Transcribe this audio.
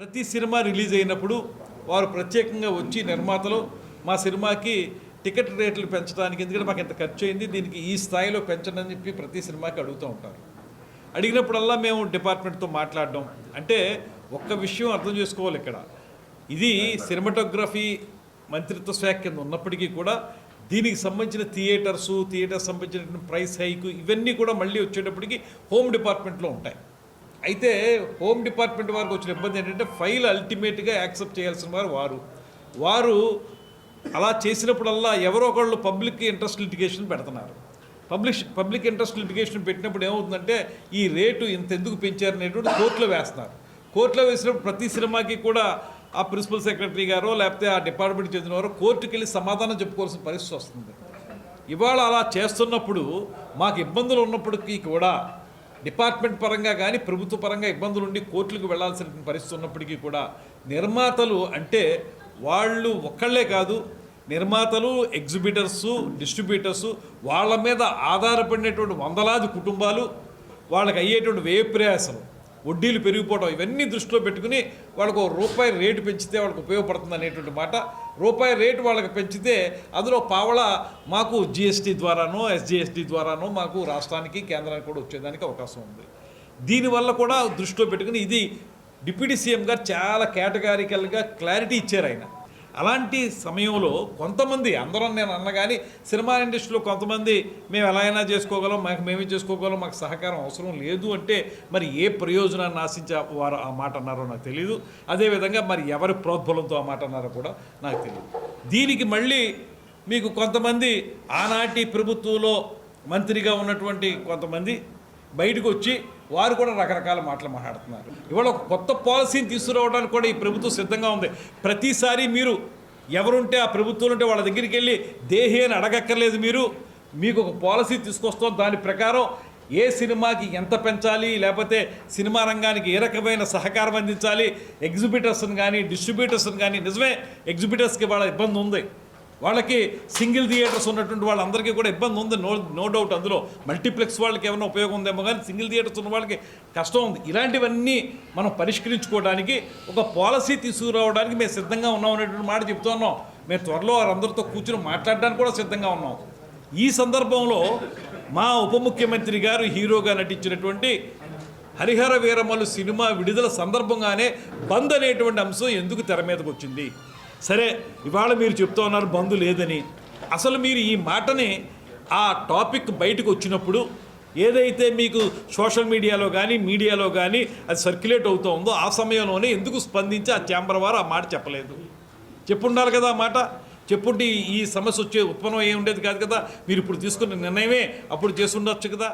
ప్రతి cinema release అయినప్పుడు వారు ప్రత్యేకంగా వచ్చి నిర్మాతలు మా సినిమాకి టికెట్ రేట్లు పెంచడానికి, ఎందుకంటే మాకు ఎంత ఖర్చు అయింది, దీనికి ఈ స్థాయిలో పెంచండి అని చెప్పి ప్రతి సినిమాకి అడుగుతూ ఉంటారు. అడిగినప్పుడల్లా మేము డిపార్ట్మెంట్తో మాట్లాడడం, అంటే ఒక్క విషయం అర్థం చేసుకోవాలి. ఇక్కడ ఇది సినిమాటోగ్రఫీ మంత్రిత్వ శాఖ కింద ఉన్నప్పటికీ కూడా దీనికి సంబంధించిన థియేటర్ సంబంధించిన ప్రైస్ హైకు ఇవన్నీ కూడా మళ్ళీ వచ్చేటప్పటికి హోమ్ డిపార్ట్మెంట్లో ఉంటాయి. అయితే హోమ్ డిపార్ట్మెంట్ వారికి వచ్చిన ఇబ్బంది ఏంటంటే ఫైల్ అల్టిమేట్గా యాక్సెప్ట్ చేయాల్సిన వారు అలా చేసినప్పుడల్లా ఎవరో ఒకళ్ళు పబ్లిక్ ఇంట్రెస్ట్ లిటిగేషన్ పెడుతున్నారు. పబ్లిక్ ఇంట్రెస్ట్ లిటిగేషన్ పెట్టినప్పుడు ఏమవుతుందంటే ఈ రేటు ఇంత ఎందుకు పెంచారనేటువంటి కోర్టులో వేస్తున్నారు. కోర్టులో వేసినప్పుడు ప్రతి సినిమాకి కూడా ఆ ప్రిన్సిపల్ సెక్రటరీ గారో లేకపోతే ఆ డిపార్ట్మెంట్ చెందినవారో కోర్టుకి వెళ్ళి సమాధానం చెప్పుకోవాల్సిన పరిస్థితి వస్తుంది. ఇవాళ అలా చేస్తున్నప్పుడు మాకు ఇబ్బందులు ఉన్నప్పటికీ కూడా డిపార్ట్మెంట్ పరంగా కానీ ప్రభుత్వ పరంగా ఇబ్బందులు ఉండి కోర్టులకు వెళ్లాల్సిన పరిస్థితి ఉన్నప్పటికీ కూడా నిర్మాతలు అంటే వాళ్ళు ఒక్కళ్ళే కాదు, నిర్మాతలు, ఎగ్జిబిటర్సు, డిస్ట్రిబ్యూటర్సు, వాళ్ళ మీద ఆధారపడినటువంటి వందలాది కుటుంబాలు, వాళ్ళకి అయ్యేటువంటి వ్యయ ప్రయాసలు, వడ్డీలు పెరిగిపోవడం, ఇవన్నీ దృష్టిలో పెట్టుకుని వాళ్ళకు రూపాయి రేటు పెంచితే వాళ్ళకి ఉపయోగపడుతుంది అనేటువంటి మాట. రూపాయి రేటు వాళ్ళకి పెంచితే అందులో పావళ మాకు జిఎస్టీ ద్వారానో ఎస్జిఎస్టీ ద్వారానో మాకు రాష్ట్రానికి కేంద్రానికి కూడా వచ్చేదానికి అవకాశం ఉంది. దీనివల్ల కూడా దృష్టిలో పెట్టుకుని ఇది డిప్యూటీ సీఎం గారు చాలా కేటగారికల్గా క్లారిటీ ఇచ్చారు ఆయన. అలాంటి సమయంలో కొంతమంది, అందరం నేను అన్న కానీ సినిమా ఇండస్ట్రీలో కొంతమంది మేము ఎలా అయినా చేసుకోగలం, మేమే చేసుకోగలం, మాకు సహకారం అవసరం లేదు అంటే మరి ఏ ప్రయోజనాన్ని ఆశించే వారు ఆ మాట అన్నారో నాకు తెలియదు. అదేవిధంగా మరి ఎవరి ప్రోద్బలంతో ఆ మాట అన్నారో కూడా నాకు తెలియదు. దీనికి మళ్ళీ మీకు కొంతమంది ఆనాటి ప్రభుత్వంలో మంత్రిగా ఉన్నటువంటి కొంతమంది బయటకు వచ్చి వారు కూడా రకరకాల మాటలు మాట్లాడుతున్నారు. ఇవాళ ఒక కొత్త పాలసీని తీసుకురావడానికి కూడా ఈ ప్రభుత్వం సిద్ధంగా ఉంది. ప్రతిసారి మీరు ఎవరుంటే ఆ ప్రభుత్వం ఉంటే వాళ్ళ దగ్గరికి వెళ్ళి దేహి అని అడగక్కర్లేదు. మీకు ఒక పాలసీ తీసుకొస్తాం, దాని ప్రకారం ఏ సినిమాకి ఎంత పెంచాలి, లేకపోతే సినిమా రంగానికి ఏ రకమైన సహకారం అందించాలి, ఎగ్జిబిటర్స్ని కానీ డిస్ట్రిబ్యూటర్స్ని కానీ, నిజమే ఎగ్జిబిటర్స్కి వాళ్ళ ఇబ్బంది ఉంది, వాళ్ళకి సింగిల్ థియేటర్స్ ఉన్నటువంటి వాళ్ళందరికీ కూడా ఇబ్బంది ఉంది, నో డౌట్. అందులో మల్టీప్లెక్స్ వాళ్ళకి ఏమైనా ఉపయోగం ఉందేమో కానీ సింగిల్ థియేటర్స్ ఉన్న వాళ్ళకి కష్టం ఉంది. ఇలాంటివన్నీ మనం పరిష్కరించుకోవడానికి ఒక పాలసీ తీసుకురావడానికి మేము సిద్ధంగా ఉన్నాం అనేటువంటి మాట చెప్తూ ఉన్నాం. మేము త్వరలో వారందరితో కూర్చుని మాట్లాడడానికి కూడా సిద్ధంగా ఉన్నాం. ఈ సందర్భంలో మా ఉప ముఖ్యమంత్రి గారు హీరోగా నటించినటువంటి హరిహర వీరమల్లు సినిమా విడుదల సందర్భంగానే బంద్ అనేటువంటి అంశం ఎందుకు తెర మీదకి వచ్చింది? సరే, ఇవాళ మీరు చెప్తూ ఉన్నారు బంద్ లేదని. అసలు మీరు ఈ మాటని ఆ టాపిక్ బయటకు వచ్చినప్పుడు ఏదైతే మీకు సోషల్ మీడియాలో కానీ అది సర్క్యులేట్ అవుతూ ఉందో ఆ సమయంలోనే ఎందుకు స్పందించి ఆ ఛాంబర్ వారు ఆ మాట చెప్పలేదు? చెప్పుండాలి కదా ఆ మాట. చెప్పుంటే ఈ సమస్య ఉత్పన్నం అయ్యి ఉండేది కాదు కదా. మీరు ఇప్పుడు తీసుకున్న నిర్ణయమే అప్పుడు చేసి ఉండొచ్చు కదా.